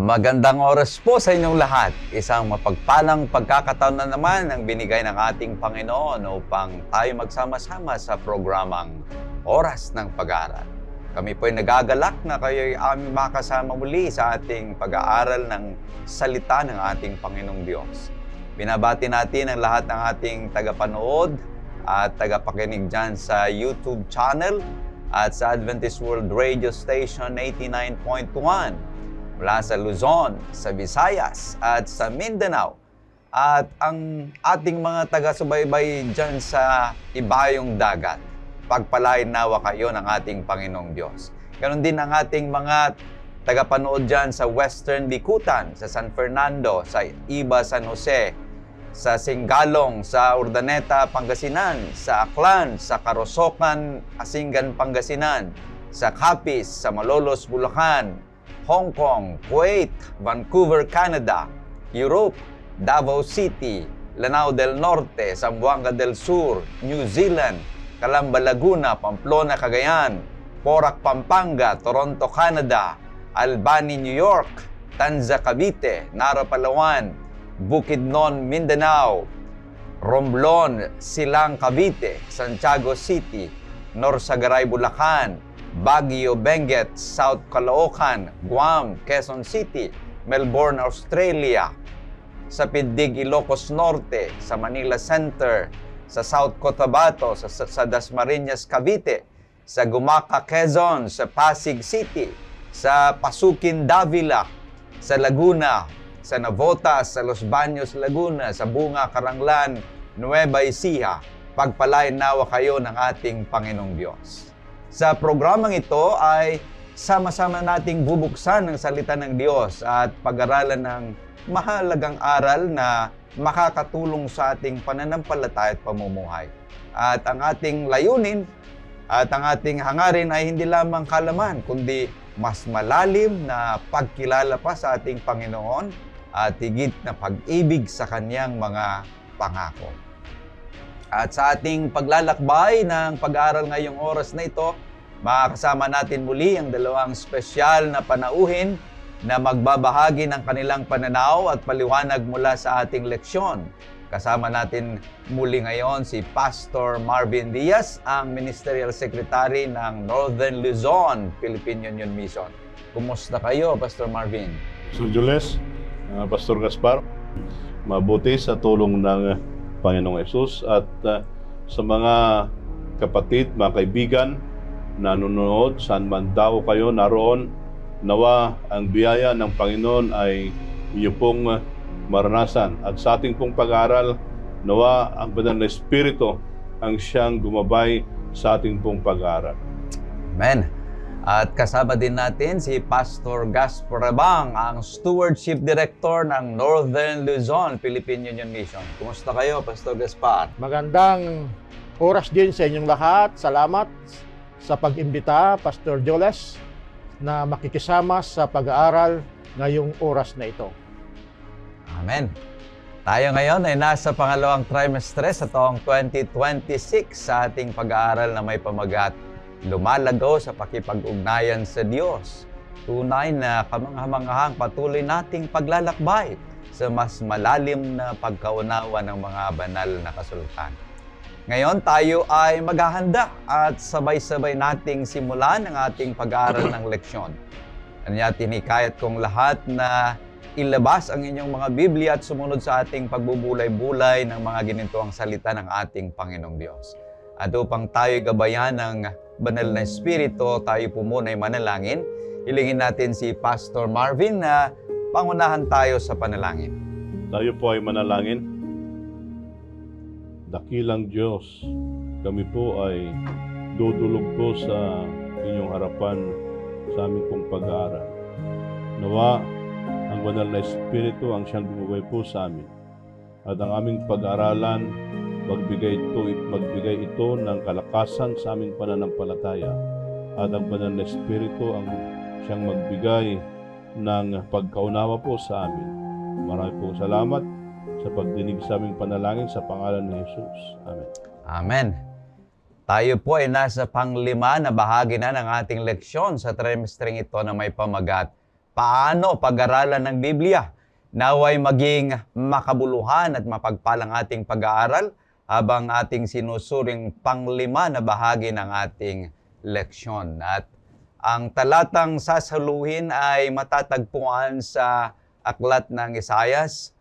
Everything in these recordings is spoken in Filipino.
Magandang oras po sa inyong lahat. Isang mapagpalang pagkakataon na naman ang binigay ng ating Panginoon upang tayo magsama-sama sa programang Oras ng Pag-aaral. Kami po ay nagagalak na kayo ay aming makasama muli sa ating pag-aaral ng salita ng ating Panginoong Diyos. Binabati natin ang lahat ng ating tagapanood at tagapakinig dyan sa YouTube channel at sa Adventist World Radio Station 89.1. Mula sa Luzon, sa Visayas, at sa Mindanao. At ang ating mga taga-subaybay dyan sa ibayong dagat. Pagpalain nawa kayo ng ating Panginoong Diyos. Ganon din ang ating mga tagapanood dyan sa Western Bikutan, sa San Fernando, sa Iba, San Jose, sa Singalong, sa Urdaneta, Pangasinan, sa Aklan, sa Karosokan, Asingan, Pangasinan, sa Capiz, sa Malolos, Bulacan, Hong Kong, Kuwait, Vancouver, Canada, Europe, Davao City, Lanao del Norte, Zamboanga del Sur, New Zealand, Calamba, Laguna, Pamplona, Cagayan, Porac, Pampanga, Toronto, Canada, Albany, New York, Tanza, Cavite, Nara, Palawan, Bukidnon, Mindanao, Romblon, Silang, Cavite, Santiago City, Norsagaray, Bulacan, Baguio, Benguet, South Caloocan, Guam, Quezon City, Melbourne, Australia, sa Pindig, Ilocos Norte, sa Manila Center, sa South Cotabato, sa Dasmariñas, Cavite, sa Gumaca, Quezon, sa Pasig City, sa Pasukin, Davila, sa Laguna, sa Navotas, sa Los Baños, Laguna, sa Bunga, Caranglan, Nueva Ecija. Pagpalain nawa kayo ng ating Panginoong Diyos. Sa programang ito ay sama-sama nating bubuksan ng salita ng Diyos at pag-aralan ng mahalagang aral na makakatulong sa ating pananampalataya at pamumuhay. At ang ating layunin at ang ating hangarin ay hindi lamang kalaman, kundi mas malalim na pagkilala pa sa ating Panginoon at higit na pag-ibig sa Kanyang mga pangako. At sa ating paglalakbay ng pag-aaral ngayong oras na ito, makakasama natin muli ang dalawang espesyal na panauhin na magbabahagi ng kanilang pananaw at paliwanag mula sa ating leksyon. Kasama natin muli ngayon si Pastor Marvin Diaz, ang Ministerial Secretary ng Northern Luzon, Philippine Union Mission. Kumusta kayo, Pastor Marvin? Pastor Jules, Pastor Gaspar, mabuti sa tulong ng Panginoong Yesus at sa mga kapatid, mga kaibigan, nanonood, saan man daw kayo naroon, nawa ang biyaya ng Panginoon ay iyo pong maranasan. At sa ating pong pag-aaral, nawa ang banal na Espiritu ang siyang gumabay sa ating pong pag-aaral. Amen. At kasama din natin si Pastor Gaspar Rabang, ang Stewardship Director ng Northern Luzon, Philippine Union Mission. Kumusta kayo, Pastor Gaspar? Magandang oras din sa inyong lahat. Salamat sa pag-imbita, Pastor Jules, na makikisama sa pag-aaral ngayong oras na ito. Amen. Tayo ngayon ay nasa pangalawang trimestre sa taong 2026 sa ating pag-aaral na may pamagat, Lumalago sa pakipag-ugnayan sa Diyos. Tunay na kamangha-manghang patuloy nating paglalakbay sa mas malalim na pagkaunawa ng mga banal na kasulatan. Ngayon tayo ay maghahanda at sabay-sabay nating simulan ang ating pag-aaral ng leksyon. Kanya tinikayat kong lahat na ilabas ang inyong mga Biblia at sumunod sa ating pagbubulay-bulay ng mga ginintuang salita ng ating Panginoong Diyos. At upang tayo gabayan ng banal na Espiritu, tayo po muna ay manalangin. Hilingin natin si Pastor Marvin na pangunahan tayo sa panalangin. Tayo po ay manalangin. Dakilang Diyos, kami po ay dudulog po sa inyong harapan sa aming pong pag-aaral. Nawa, ang banal na Espiritu ang siyang gumabay po sa amin. At ang aming pag-aaralan, magbigay ito ng kalakasan sa aming pananampalataya. At ang banal na Espiritu ang siyang magbigay ng pagkaunawa po sa amin. Marami pong salamat sa pagdinig sa aming panalangin sa pangalan ni Jesus. Amen. Amen. Tayo po ay nasa panglima na bahagi na ng ating leksyon sa trimestreng ito na may pamagat, paano pag-aralan ng Biblia. Naway maging makabuluhan at mapagpalang ating pag-aaral habang ating sinusuring panglima na bahagi ng ating leksyon. At ang talatang sasaluhin ay matatagpuan sa Aklat ng Isayas,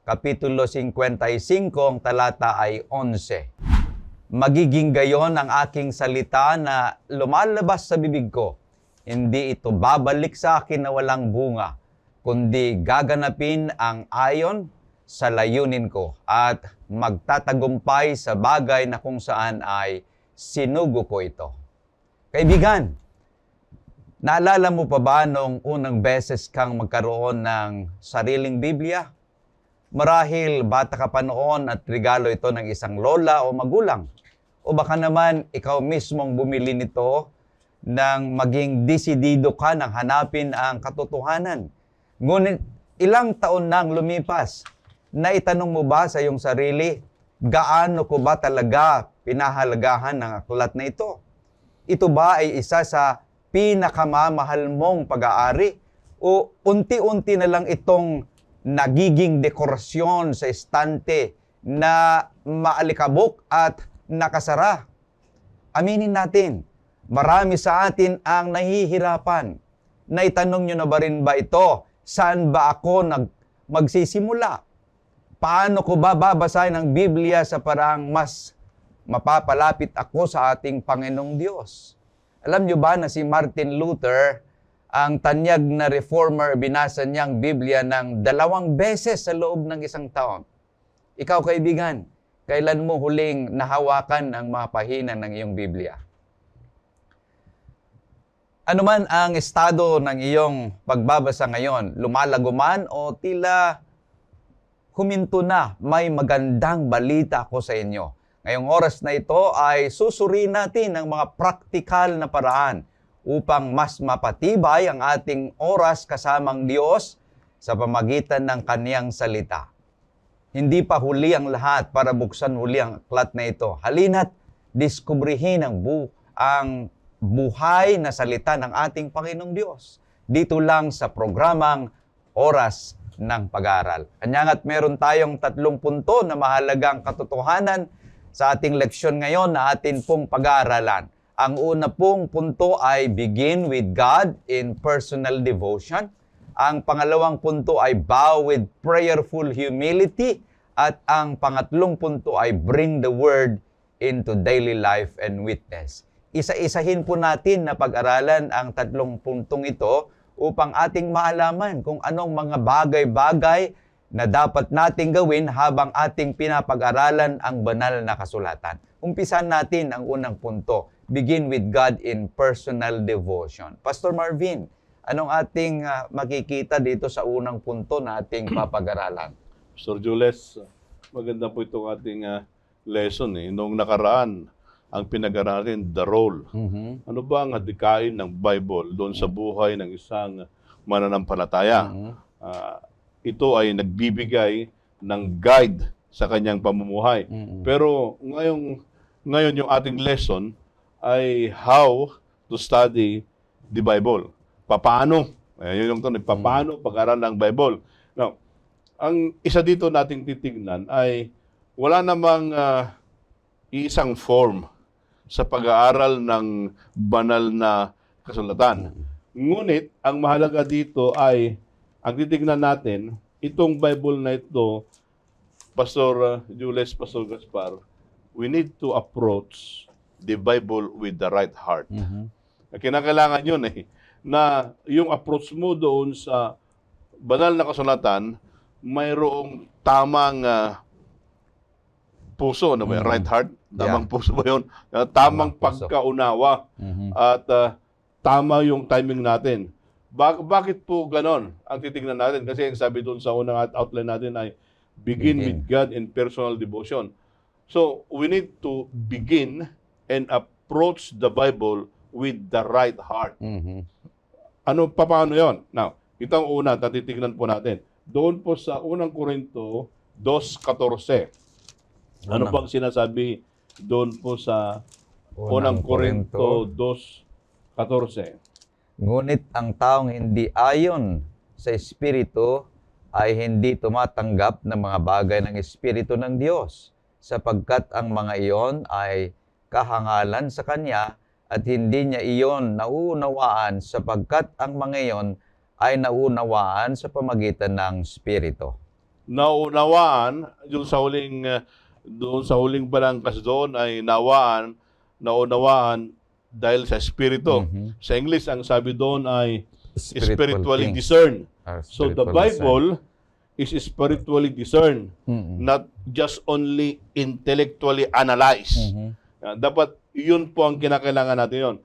Kapitulo 55, ang talata ay 11. Magiging gayon ang aking salita na lumalabas sa bibig ko. Hindi ito babalik sa akin na walang bunga, kundi gaganapin ang ayon sa layunin ko at magtatagumpay sa bagay na kung saan ay sinugo ko ito. Kaibigan, naalala mo pa ba nung unang beses kang magkaroon ng sariling Biblia? Marahil bata ka pa noon at regalo ito ng isang lola o magulang. O baka naman ikaw mismong bumili nito nang maging desidido ka nang hanapin ang katotohanan. Ngunit ilang taon nang lumipas, naitanong mo ba sa iyong sarili, gaano ko ba talaga pinahalagahan ng aklat na ito? Ito ba ay isa sa pinakamamahal mong pag-aari? O unti-unti na lang itong nagiging dekorasyon sa estante na maalikabok at nakasara? Aminin natin, marami sa atin ang nahihirapan. Naitanong nyo na ba rin ba ito? Saan ba ako magsisimula? Paano ko ba babasahin ang Biblia sa parang mas mapapalapit ako sa ating Panginoong Diyos? Alam nyo ba na si Martin Luther, ang tanyag na reformer, binasa niyang Biblia ng 2 beses sa loob ng isang taon? Ikaw, kaibigan, kailan mo huling nahawakan ang mga pahina ng iyong Biblia? Ano man ang estado ng iyong pagbabasa ngayon, lumalago man o tila huminto na, may magandang balita ako sa inyo. Ngayong oras na ito ay susuriin natin ang mga praktikal na paraan upang mas mapatibay ang ating oras kasamang Diyos sa pamagitan ng Kaniyang salita. Hindi pa huli ang lahat para buksan huli ang aklat na ito. Halina't diskubrihin ang buhay na salita ng ating Panginoong Diyos. Dito lang sa programang Oras ng Pag-aaral. Kanyanga't meron tayong 3 punto na mahalagang katotohanan sa ating leksyon ngayon na atin pong pag-aaralan. Ang una pong punto ay begin with God in personal devotion. Ang pangalawang punto ay bow with prayerful humility. At ang pangatlong punto ay bring the word into daily life and witness. Isa-isahin po natin na pag-aralan ang 3 puntong ito upang ating maalaman kung anong mga bagay-bagay na dapat nating gawin habang ating pinapag-aralan ang banal na kasulatan. Umpisan natin ang unang punto, begin with God in personal devotion. Pastor Marvin, anong ating makikita dito sa unang punto na ating papag-aralan? Pastor Jules, maganda po itong ating lesson. Noong nakaraan, ang pinag-aralan, the role. Ano ba ang adikain ng Bible doon sa buhay ng isang mananampalataya? Ito ay nagbibigay ng guide sa kanyang pamumuhay. Pero ngayon yung ating lesson ay how to study the Bible. Paano? Yun yung tanong, paano pag-aral ng Bible? Now, ang isa dito nating titignan ay wala namang isang form sa pag-aaral ng banal na kasulatan. Ngunit, ang mahalaga dito ay, ang titignan natin, itong Bible na ito, Pastor Jules, Pastor Gaspar, we need to approach the Bible with the right heart. Kinakailangan yun na yung approach mo doon sa banal na kasulatan, mayroong tamang puso, ano ba yun? Right heart? Tamang puso ba yun? Tamang pagkaunawa. At tama yung timing natin. Bakit po ganon ang titignan natin? Kasi ang sabi doon sa unang outline natin ay begin with God in personal devotion. So, we need to begin and approach the Bible with the right heart. Paano yun? Now, itong una, tatitignan po natin. Doon po sa unang Korinto 2:14. Ano pang sinasabi doon po sa unang Korinto 2:14? Ngunit ang taong hindi ayon sa Espiritu ay hindi tumatanggap ng mga bagay ng Espiritu ng Diyos, sapagkat ang mga iyon ay kahangalan sa Kanya at hindi niya iyon nauunawaan sapagkat ang mga iyon ay nauunawaan sa pamagitan ng Espiritu. Naunawaan, yung sa huling, doon sa huling balangkas doon ay naunawaan dahil sa Espiritu. Mhm. Sa English, ang sabi doon ay spiritually things. discerned. Or So the spiritual Bible is spiritually discerned, Mhm. not just only intellectually analyzed. Mhm. Dapat yun po ang kinakailangan natin yun.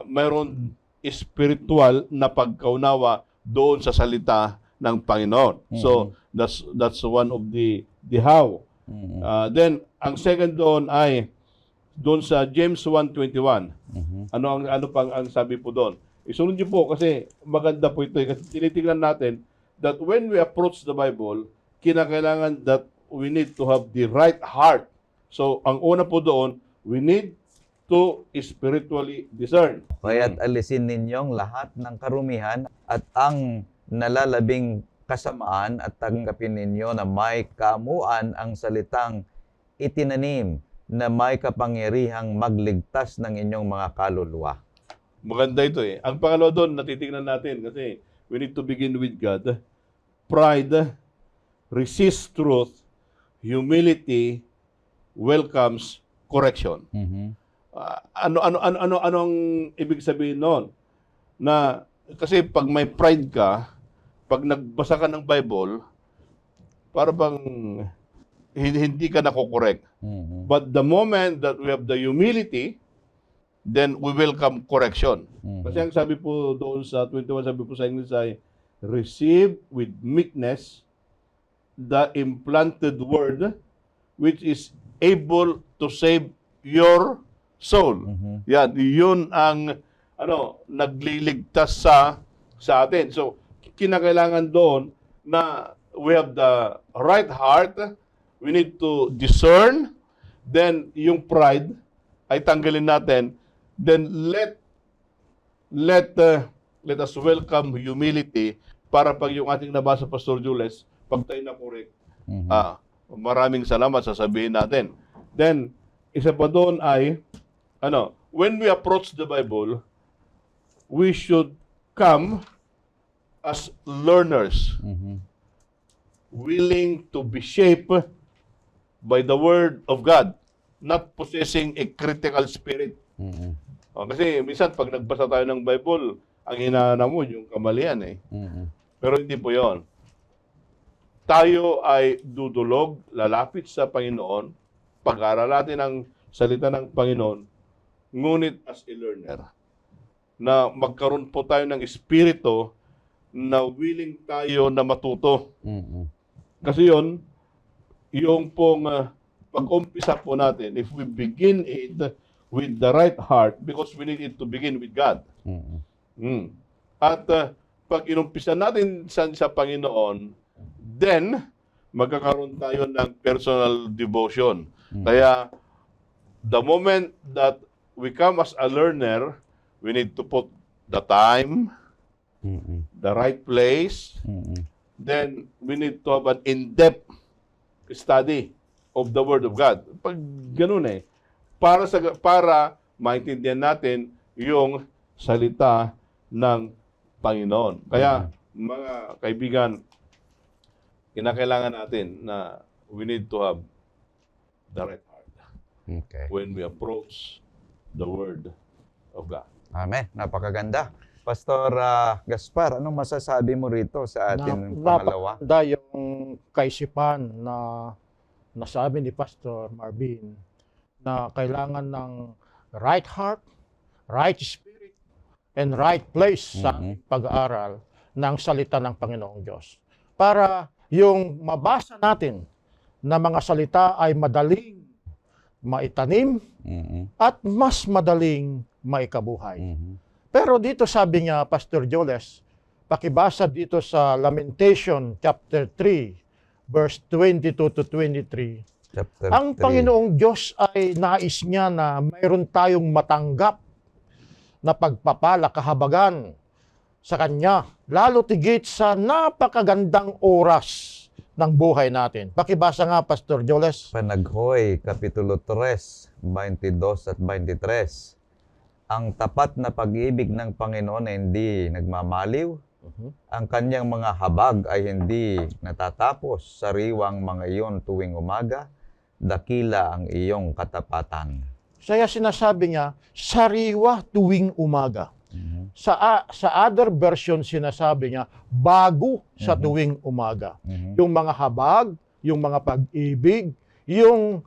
Mayroon spiritual na pagkaunawa doon sa salita ng Panginoon. So that's one of the how. Mhm. Then ang second doon ay doon sa James 1:21. Mhm. Ano pang ang sabi po doon? Isunod niyo po kasi maganda po ito kasi tinitingnan natin that when we approach the Bible, kinakailangan that we need to have the right heart. So ang una po doon, we need to spiritually discern. Kaya't alisin ninyong lahat ng karumihan at ang nalalabing kasamaan at tanggapin ninyo na may kamuan ang salitang itinanim na may kapangyarihang magligtas ng inyong mga kaluluwa. Maganda ito eh. Ang pangalawa doon, natitingnan natin kasi we need to begin with God. Pride resists truth. Humility welcomes correction. Mhm. Ano ang ibig sabihin noon? Na kasi pag may pride ka, pag nagbasa ka ng Bible, para bang hindi ka nakokorek. Mhm. But the moment that we have the humility, then we welcome correction. Mhm. Kasi ang sabi po doon sa 21, sabi po sa English ay, receive with meekness the implanted word which is able to save your soul. Mhm. Yan, yun ang nagliligtas sa atin. So, kinakailangan doon na we have the right heart, we need to discern, then yung pride ay tanggalin natin, then let us welcome humility para pag yung ating nabasa Pastor Jules, pag tayo na correct, Mhm. maraming salamat sasabihin natin. Then, isa pa doon ay, when we approach the Bible, we should come as learners, Mhm. willing to be shaped by the Word of God, not possessing a critical spirit. Mhm. Kasi minsan, pag nagbasa tayo ng Bible, ang hinahanap mo yung kamalian eh. Mhm. Pero hindi po yon. Tayo ay dudulog, lalapit sa Panginoon, pag-aaral natin ang salita ng Panginoon, ngunit as a learner, na magkaroon po tayo ng espiritu na willing tayo na matuto. Mhm. Kasi yon, yung pong pag-umpisa po natin, if we begin it with the right heart, because we need it to begin with God. Mhm. At pag inumpisa natin sa Panginoon, then magkakaroon tayo ng personal devotion. Kaya the moment that we come as a learner, we need to put the time, Mhm. the right place, Mhm. then we need to have an in-depth study of the Word of God. Pag ganun eh, para maintindihan natin yung salita ng Panginoon. Kaya, mga kaibigan, kinakailangan natin na we need to have the right heart Okay. when we approach the Word of God. Amen. Napakaganda. Pastor Gaspar, anong masasabi mo rito sa ating pangalawa? Napakaganda yung kaisipan na nasabi ni Pastor Marvin na kailangan ng right heart, right spirit, and right place sa pag-aaral ng salita ng Panginoong Diyos. Para yung mabasa natin na mga salita ay madaling maitanim Mhm. at mas madaling maikabuhay. Mhm. Pero dito sabi niya, Pastor Joles, pakibasa dito sa Lamentation chapter 3, verse 22 to 23. Chapter Ang 3. Panginoong Diyos ay nais niya na mayroon tayong matanggap na pagpapala, kahabagan sa Kanya, lalo tigit sa napakagandang oras ng buhay natin. Pakibasa nga, Pastor Joles. Panaghoy, Kapitulo 3, 22 at 23. Ang tapat na pag-ibig ng Panginoon ay hindi nagmamaliw. Ang kanyang mga habag ay hindi natatapos. Sariwang mga iyon tuwing umaga, dakila ang iyong katapatan. Kaya sinasabi niya, sariwa tuwing umaga. Sa other version, sinasabi niya, bago sa tuwing umaga. Yung mga habag, yung mga pag-ibig, yung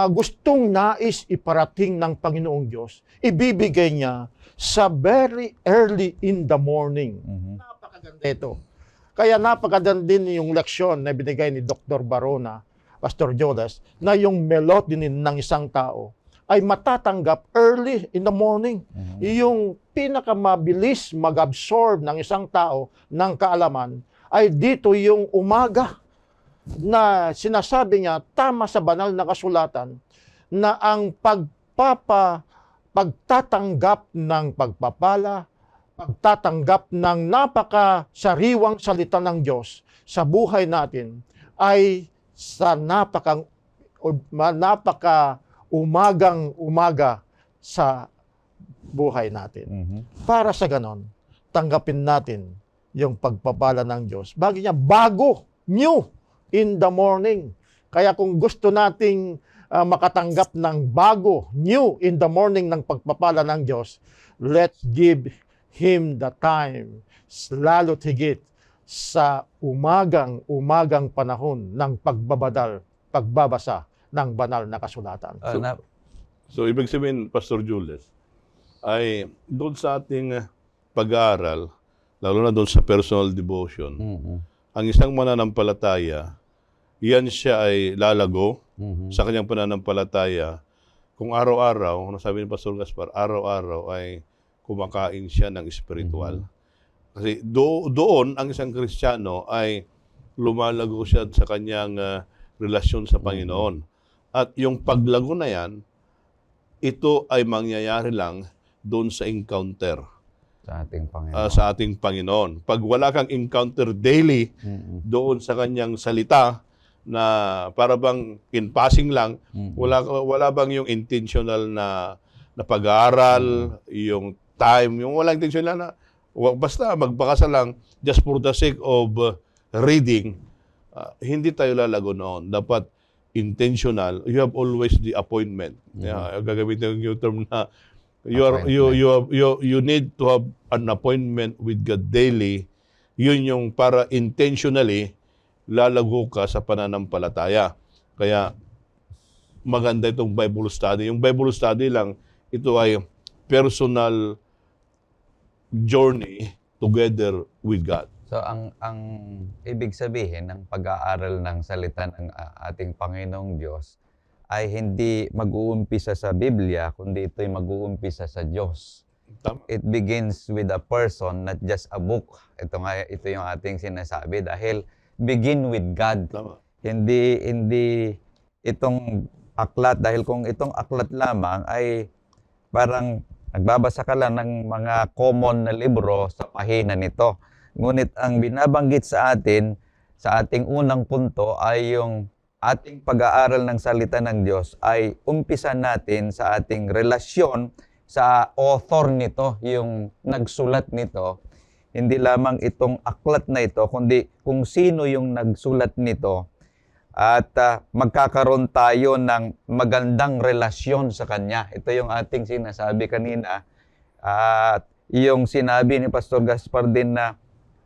gustong nais iparating ng Panginoong Diyos, ibibigay niya sa very early in the morning. Napakaganda ito. Kaya napakaganda din yung leksyon na binigay ni Dr. Barona, Pastor Joles, na yung melody ng isang tao ay matatanggap early in the morning. Yung pinakamabilis mag-absorb ng isang tao ng kaalaman ay dito yung umaga na sinasabi niya, tama sa banal na kasulatan, na ang pagtatanggap ng pagpapala, pagtatanggap ng napakasariwang salita ng Diyos sa buhay natin ay sa umaga sa buhay natin. Para sa ganon, tanggapin natin yung pagpapala ng Diyos. Bagay niya, bago, new, in the morning. Kaya kung gusto nating makatanggap ng bago, new, in the morning ng pagpapala ng Diyos, let's give Him the time, lalo't higit sa umagang panahon ng pagbabasa ng banal na kasulatan. So, ibig sabihin, Pastor Jules, ay doon sa ating pag-aaral, lalo na doon sa personal devotion, ang isang mananampalataya, yan siya ay lalago sa kanyang pananampalataya kung araw-araw, sabi ni Pastor Gaspar, araw-araw ay kumakain siya ng spiritual. Kasi doon, ang isang Kristiyano ay lumalago siya sa kanyang relasyon sa Panginoon. At yung paglago na yan, ito ay mangyayari lang doon sa encounter Sa ating Panginoon. sa ating Panginoon. Pag wala kang encounter daily doon sa kanyang salita na para bang in passing lang, wala bang yung intentional na pag-aaral, yung time, yung walang intentional na basta magbakasa lang just for the sake of reading, hindi tayo lalago noon. Dapat intentional. You have always the appointment. Gagamitin yung term na you need to have an appointment with God daily. Yun yung para intentionally lalago ka sa pananampalataya. Kaya maganda itong Bible study. Yung Bible study lang, ito ay personal journey together with God. So ang ibig sabihin ng pag-aaral ng salita ng ating Panginoong Diyos ay hindi mag-uumpisa sa Biblia, kundi ito'y mag-uumpisa sa Diyos. Tama. It begins with a person, not just a book. Ito yung ating sinasabi dahil begin with God. Tama. Hindi itong aklat, dahil kung itong aklat lamang ay parang nagbabasa ka lang ng mga common na libro sa pahina nito. Ngunit ang binabanggit sa atin, sa ating unang punto ay yung ating pag-aaral ng salita ng Diyos ay umpisa natin sa ating relasyon sa author nito, yung nagsulat nito. Hindi lamang itong aklat na ito, kundi kung sino yung nagsulat nito. At magkakaroon tayo ng magandang relasyon sa Kanya. Ito yung ating sinasabi kanina. At yung sinabi ni Pastor Gaspar din na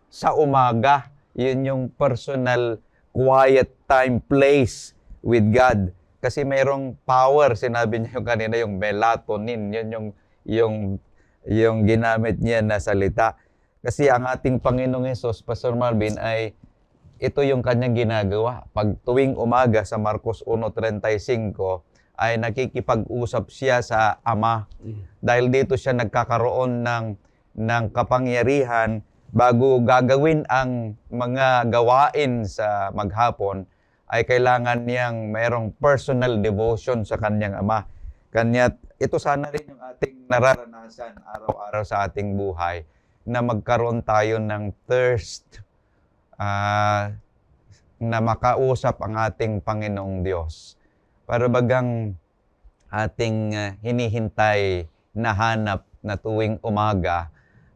sa umaga, yun yung personal quiet time, place with God. Kasi mayroong power, sinabi niya yung kanina, yung melatonin, yun yung ginamit niya na salita. Kasi ang ating Panginoong Hesus, Pastor Marvin, ay ito yung kanyang ginagawa. Pag tuwing umaga sa Marcos 1:35, ay nakikipag-usap siya sa Ama. Dahil dito siya nagkakaroon ng kapangyarihan bago gagawin ang mga gawain sa maghapon, ay kailangan niyang mayroong personal devotion sa kanyang Ama. Kanya't ito sana rin yung ating nararanasan araw-araw sa ating buhay na magkaroon tayo ng thirst na makausap ang ating Panginoong Diyos. Para bagang ating hinihintay na hanap na tuwing umaga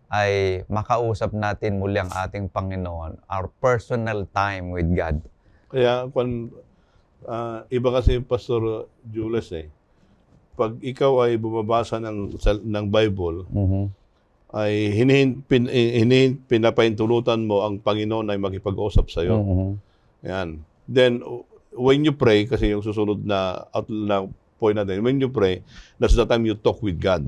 ay makausap natin muli ang ating Panginoon, our personal time with God. Kaya iba kasi Pastor Jules pag ikaw ay bumabasa ng Bible, ay pinapahintulutan mo ang Panginoon ay makipag-usap sa iyo. Yan. Then when you pray, kasi yung susunod na point natin, when you pray, that's the time you talk with God.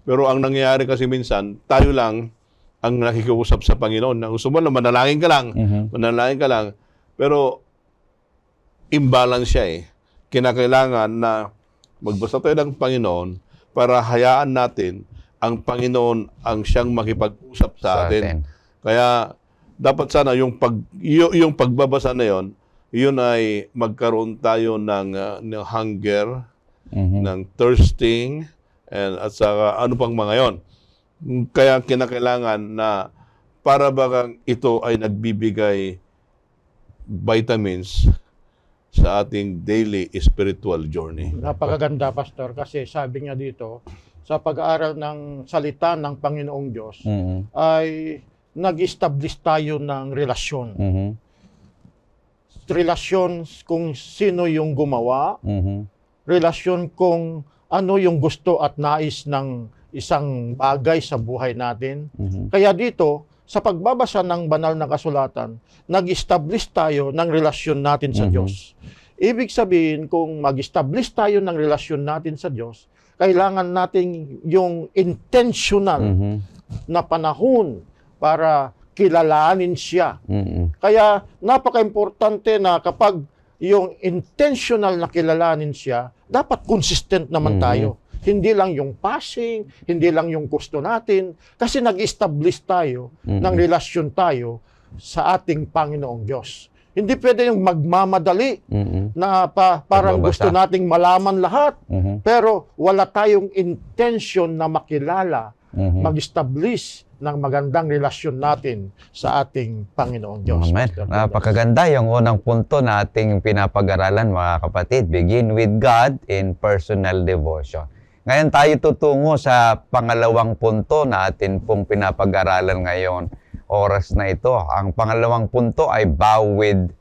Pero ang nangyayari kasi minsan, tayo lang ang nakikiusap sa Panginoon. Gusto mo lang, manalangin ka lang. Pero imbalance siya Kinakailangan na magbasa tayo ng Panginoon para hayaan natin ang Panginoon ang siyang makipag-usap sa atin. Kaya dapat sana yung pagbabasa na yun ay magkaroon tayo ng hunger, ng thirsting, at saka ano pang mga yon. Kaya kinakailangan na para bagang ito ay nagbibigay vitamins sa ating daily spiritual journey. Napakaganda, Pastor, kasi sabi niya dito, sa pag-aaral ng salita ng Panginoong Diyos, ay nag-establish tayo ng relasyon. Relasyon kung sino yung gumawa, relasyon kung ano yung gusto at nais ng isang bagay sa buhay natin. Kaya dito, sa pagbabasa ng banal na kasulatan, nag-establish tayo ng relasyon natin sa Diyos. Ibig sabihin, kung mag-establish tayo ng relasyon natin sa Diyos, kailangan natin yung intentional na panahon para kilalanin siya. Kaya napaka-importante na kapag yung intentional na kilalanin siya, dapat consistent naman tayo. Hindi lang yung passing, hindi lang yung gusto natin, kasi nag-establish tayo ng relasyon tayo sa ating Panginoong Diyos. Hindi pwede yung magmamadali na parang gusto nating malaman lahat, pero wala tayong intention na makilala, mag-establish ng magandang relasyon natin sa ating Panginoong Diyos. Amen. Napakaganda yung unang punto na ating pinapag-aralan, mga kapatid. Begin with God in personal devotion. Ngayon tayo tutungo sa pangalawang punto na atin pong pinapag-aralan ngayon, oras na ito. Ang pangalawang punto ay bow with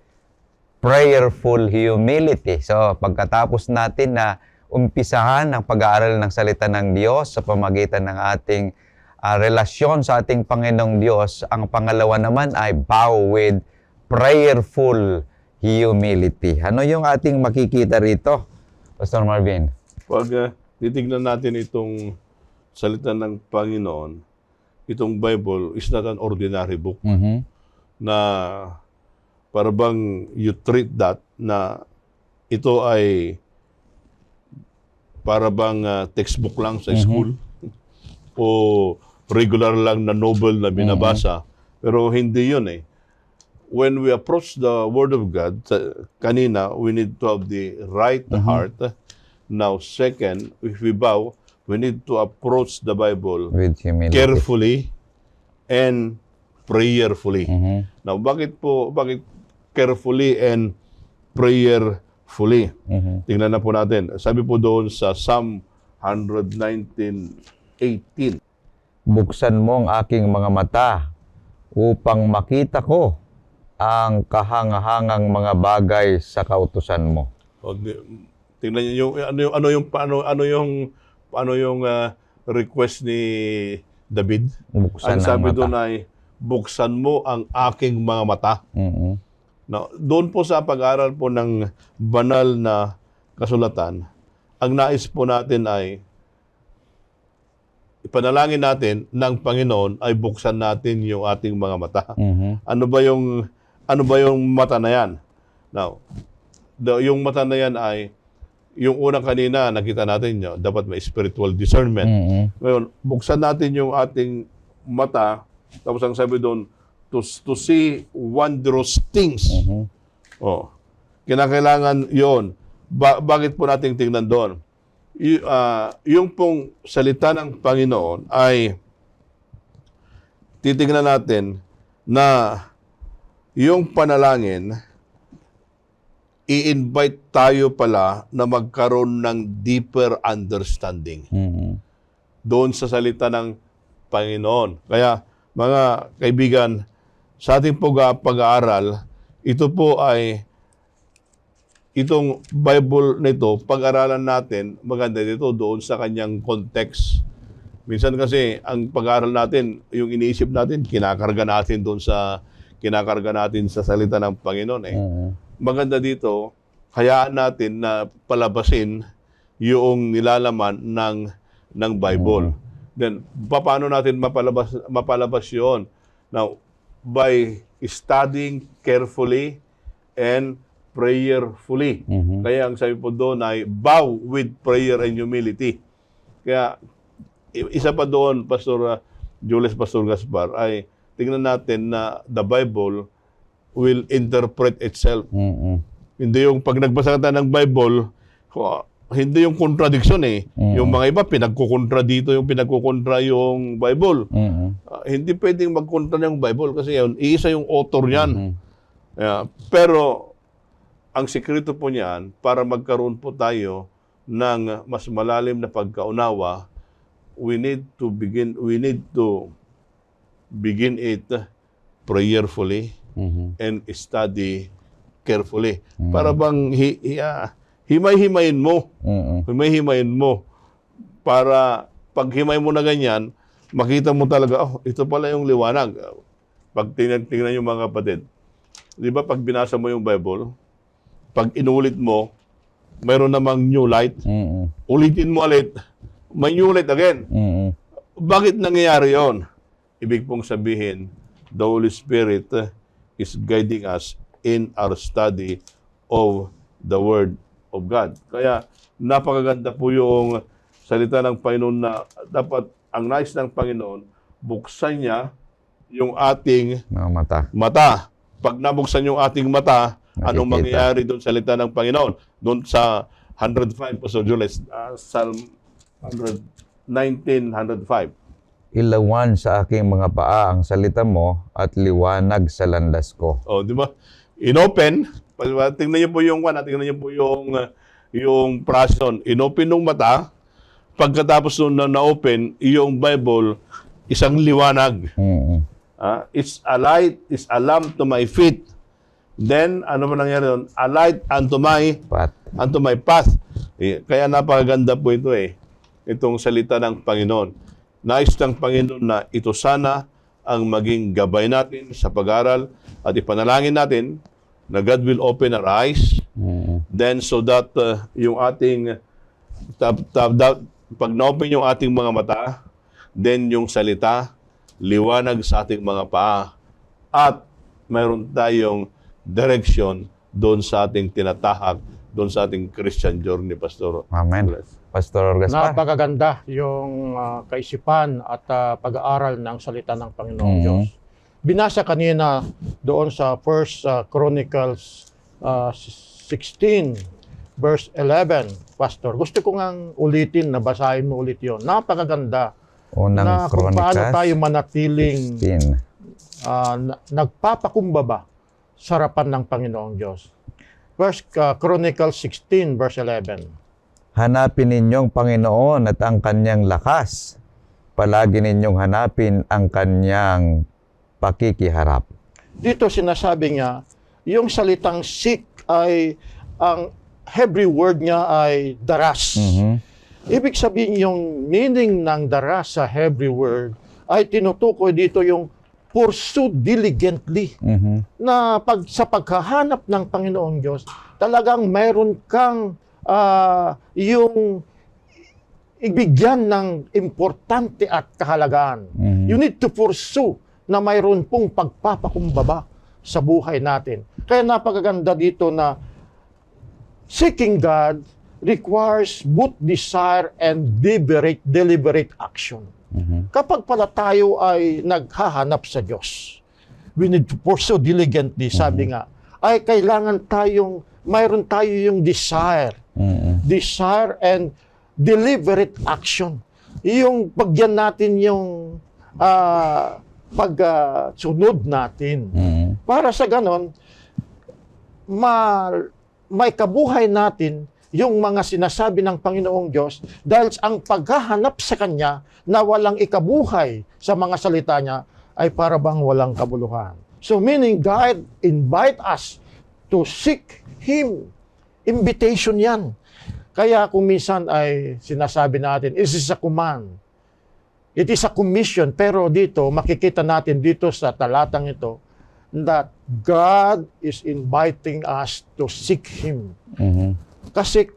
prayerful humility. So, pagkatapos natin na umpisahan ang pag-aaral ng salita ng Diyos sa pamagitan ng ating relasyon sa ating Panginoong Diyos, ang pangalawa naman ay bow with prayerful humility. Ano yung ating makikita rito, Pastor Marvin? Pag titignan natin itong salita ng Panginoon, itong Bible is not an ordinary book na para bang you treat that na ito ay para bang textbook lang sa school o regular lang na novel na binabasa. Pero hindi yun When we approach the Word of God, kanina, we need to have the right heart. Now, second, if we bow, we need to approach the Bible With humility. Carefully and prayerfully. Now, bakit carefully and prayerfully? Tingnan na po natin. Sabi po doon sa Psalm 119:18. Buksan mo ang aking mga mata upang makita ko ang kahangahangang mga bagay sa kautusan mo. Tingnan niyo ano yung request ni David. Buksan Ang sabi ang mata. doon ay buksan mo ang aking mga mata. Now, doon po sa pag-aaral po ng banal na kasulatan, ang nais po natin ay ipanalangin natin ng Panginoon ay buksan natin yung ating mga mata. Ano ba yung mata na yan? Now, yung mata na yan ay yung unang kanina nakita natin dapat may spiritual discernment. Ngayon, buksan natin yung ating mata, tapos ang sabi doon, to see wondrous things. Kinakailangan yon. Bakit po natin tingnan doon? yung pong salita ng Panginoon ay titingnan natin na yung panalangin, i-invite tayo pala na magkaroon ng deeper understanding doon sa salita ng Panginoon. Kaya mga kaibigan, sa ating pag-aaral, ito po ay itong Bible nito, pag-aralan natin, maganda dito doon sa kanyang context. Minsan kasi, ang pag-aaral natin, yung iniisip natin, kinakarga natin sa salita ng Panginoon. Maganda dito, hayaan natin na palabasin yung nilalaman ng Bible. Then, paano natin mapalabas yun? Now, by studying carefully and prayerfully. Kaya ang sabi po doon ay bow with prayer and humility. Kaya isa pa doon, Pastor Jules, Pastor Gaspar, ay tingnan natin na the Bible will interpret itself. Hindi yung pag nagbasa ka ng Bible, hindi yung contradiction eh. Yung mga iba, pinagkukontra dito, yung pinagkukontra yung Bible. Hindi pwedeng magkontra yung Bible kasi yun, iisa yung author niyan. Pero, ang sikreto po niyan, para magkaroon po tayo ng mas malalim na pagkaunawa, we need to begin it prayerfully and study carefully. Para bang himay-himayin mo. Himay-himayin mo. Para pag himay mo na ganyan, makita mo talaga, ito pala yung liwanag. Pag tingnan yung mga kapatid. Di ba pag binasa mo yung Bible, pag inulit mo, mayroon namang new light. Ulitin mo ulit, may new light again. Bakit nangyayari yon? Ibig pong sabihin, the Holy Spirit is guiding us in our study of the Word of God. Kaya napakaganda po yung salita ng Panginoon na dapat ang nais ng Panginoon, buksan niya yung ating mata. Pag nabuksan yung ating mata, anong mangyayari doon sa salita ng Panginoon? Doon sa 105, Pastor Jules, Psalm 105. Ilawan sa aking mga paa ang salita mo at liwanag sa landas ko. Di ba? Inopen, tingnan niyo po yung prason. Inopen ng mata, pagkatapos nung na-open, yung Bible, isang liwanag. It's a light, it's a lamp to my feet. Then, ano ba nangyari doon? A light unto my path. Kaya napakaganda po ito itong salita ng Panginoon. Nais ng Panginoon na ito sana ang maging gabay natin sa pag-aral at ipanalangin natin na God will open our eyes. Then, so that yung ating, pag na-open yung ating mga mata, then yung salita, liwanag sa ating mga paa. At mayroon tayong direksyon doon sa ating tinatahak, doon sa ating Christian journey, Pastor. Amen. Pastor Gaspar. Napakaganda yung kaisipan at pag-aaral ng salita ng Panginoong Diyos. Binasa kanina doon sa 1 Chronicles 16, verse 11, Pastor. Gusto ko ngang ulitin, basahin mo ulit yon. Napakaganda. Unang na kung paano Chronicles tayo manatiling 16. nagpapakumbaba sa harapan ng Panginoong Diyos. 1 Chronicles 16, verse 11. Hanapin ninyong Panginoon at ang kanyang lakas. Palagi ninyong hanapin ang kanyang pakikiharap. Dito sinasabi niya, yung salitang seek ay, ang Hebrew word niya ay daras. Ibig sabihin yung meaning ng daras sa Hebrew word ay tinutukoy dito yung pursue diligently. Na sa paghahanap ng Panginoong Diyos, talagang mayroon kang yung ibigyan ng importante at kahalagaan. You need to pursue na mayroon pong pagpapakumbaba sa buhay natin. Kaya napakaganda dito na seeking God requires both desire and deliberate action. Kapag pala tayo ay naghahanap sa Diyos, we need to pursue diligently, sabi nga, ay kailangan mayroon tayo yung desire. Desire and deliberate action. Yung pagyan natin yung pagsunod natin. Para sa ganon, may kabuhay natin yung mga sinasabi ng Panginoong Diyos dahil ang paghahanap sa Kanya na walang ikabuhay sa mga salita niya ay para bang walang kabuluhan. So meaning God invite us to seek Him. Invitation yan. Kaya kung minsan ay sinasabi natin, it is a command. It is a commission. Pero dito, makikita natin dito sa talatang ito that God is inviting us to seek Him. Kasi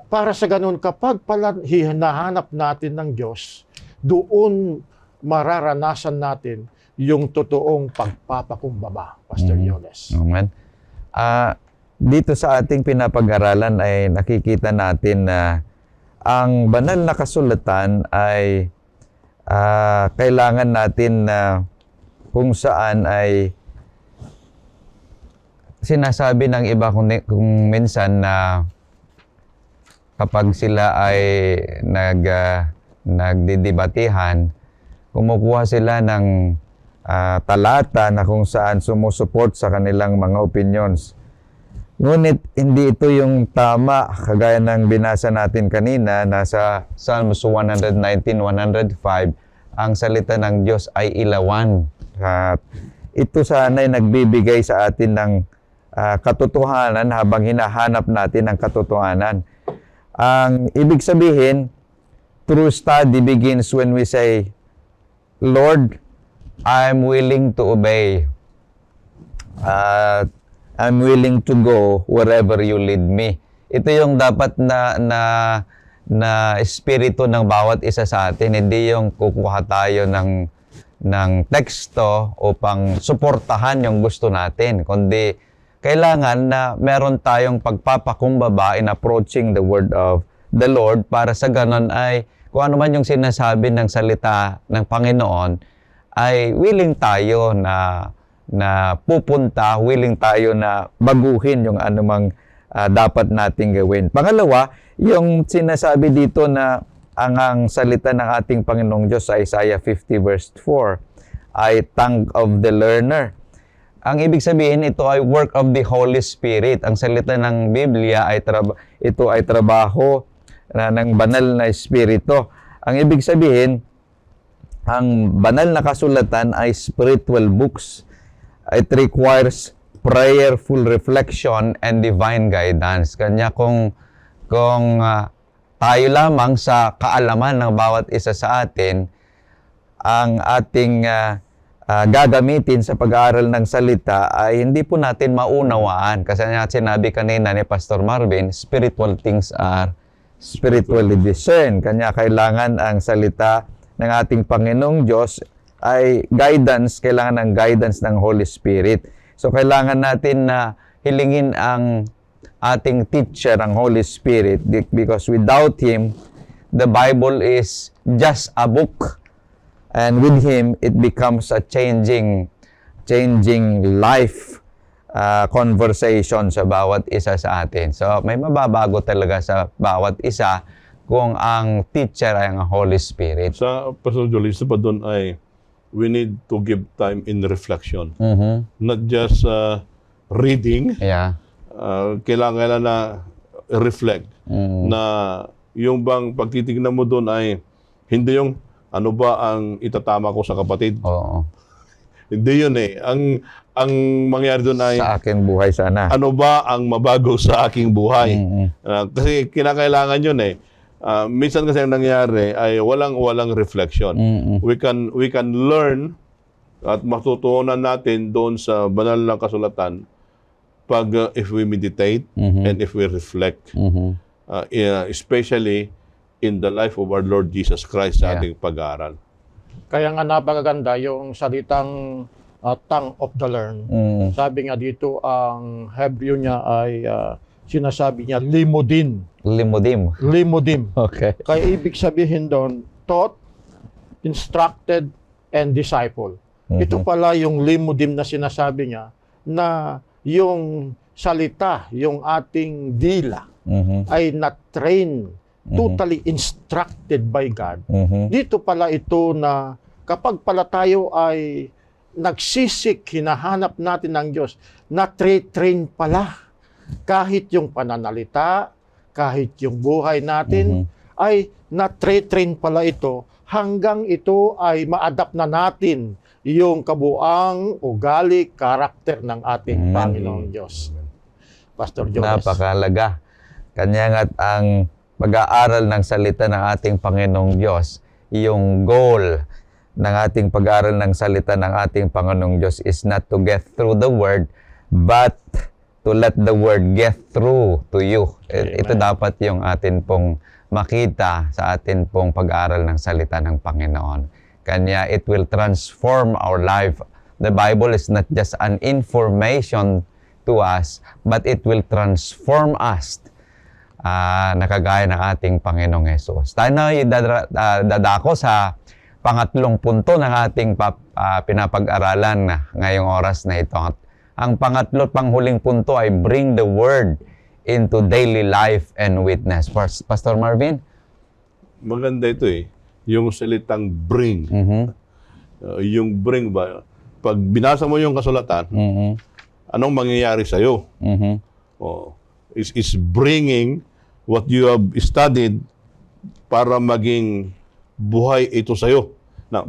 para sa ganun, kapag pala hinahanap natin ng Diyos, doon mararanasan natin yung totoong pagpapakumbaba, Pastor Yones. Amen. Dito sa ating pinapag-aralan ay nakikita natin na ang banal na kasulatan ay kailangan natin na kung saan ay sinasabi ng iba kung minsan na kapag sila ay nagdidebatehan, kumukuha sila ng talata na kung saan sumusuport sa kanilang mga opinions. Ngunit hindi ito yung tama, kagaya ng binasa natin kanina, nasa Psalms 119:105, ang salita ng Diyos ay ilawan. At ito sana ay nagbibigay sa atin ng katotohanan habang hinahanap natin ang katotohanan. Ang ibig sabihin, true study begins when we say, Lord, I'm willing to obey. I'm willing to go wherever you lead me. Ito yung dapat na espiritu ng bawat isa sa atin. Hindi yung kukuha tayo ng teksto upang suportahan yung gusto natin. Kundi kailangan na meron tayong pagpapakumbaba in approaching the word of the Lord para sa ganon ay kung ano man yung sinasabi ng salita ng Panginoon ay willing tayo na pupunta, willing tayo na baguhin yung anumang dapat nating gawin. Pangalawa, yung sinasabi dito na ang salita ng ating Panginoong Diyos sa Isaiah 50 verse 4 ay tongue of the learner. Ang ibig sabihin, ito ay work of the Holy Spirit. Ang salita ng Biblia ay ito ay trabaho ng banal na espiritu. Ang ibig sabihin, ang banal na kasulatan ay spiritual books. It requires prayerful reflection and divine guidance. Kanya kung tayo lamang sa kaalaman ng bawat isa sa atin, ang ating gagamitin sa pag-aaral ng salita ay hindi po natin maunawaan. Kasi sinabi kanina ni Pastor Marvin, spiritual things are spiritually discerned. Kanya kailangan ang salita ng ating Panginoong Diyos ay guidance, kailangan ng guidance ng Holy Spirit. So kailangan natin na hilingin ang ating teacher, ang Holy Spirit, because without Him, the Bible is just a book. And with Him, it becomes a changing life conversation sa bawat isa sa atin. So, may mababago talaga sa bawat isa kung ang teacher ay ang Holy Spirit. Sa Pastor Joel, isa pa doon ay we need to give time in reflection. Not just reading. Yeah. Kailangan na reflect. Na yung bang pagtitignan mo doon ay hindi yung ano ba ang itatama ko sa kapatid? Oo. Hindi yun eh. Ang mangyari doon ay Sa aking buhay sana. ano ba ang mabago sa aking buhay? Kasi kinakailangan yun eh. Minsan kasi ang nangyari ay walang reflection. We can learn at matutunan natin doon sa banal na kasulatan pag if we meditate and if we reflect. Especially in the life of our Lord Jesus Christ sa ating pag-aaral. Kaya nga napakaganda yung salitang tongue of the learned. Sabi nga dito, ang Hebrew niya ay sinasabi niya limudim. Limudim. Okay. Kaya ibig sabihin doon, taught, instructed, and disciple. Ito pala yung limudim na sinasabi niya na yung salita, yung ating dila ay na-train totally instructed by God. Mhm. Dito pala ito na kapag pala tayo ay nagsisik, hinahanap natin ng Diyos, na-train pala. Kahit yung pananalita, kahit yung buhay natin, ay na-train pala ito hanggang ito ay ma-adapt na natin yung kabuang ugali, karakter ng ating Panginoong Diyos. Pastor Jones. Napakahalaga. Kanya nga't ang pag-aaral ng salita ng ating Panginoong Diyos, yung goal ng ating pag-aaral ng salita ng ating Panginoong Diyos is not to get through the Word, but to let the Word get through to you. Ito dapat yung atin pong makita sa atin pong pag-aaral ng salita ng Panginoon. Kanya, it will transform our life. The Bible is not just an information to us, but it will transform us. Nakagaya ng ating Panginoong Yesus. Tayo na dadako sa pangatlong punto ng ating pinapag-aralan ngayong oras na ito. Ang pangatlo at panghuling punto ay bring the Word into daily life and witness. Pastor Marvin? Maganda ito eh. Yung salitang bring. Yung bring ba? Pag binasa mo yung kasulatan, anong mangyayari sa'yo? Is bringing what you have studied para maging buhay ito sa'yo. Now,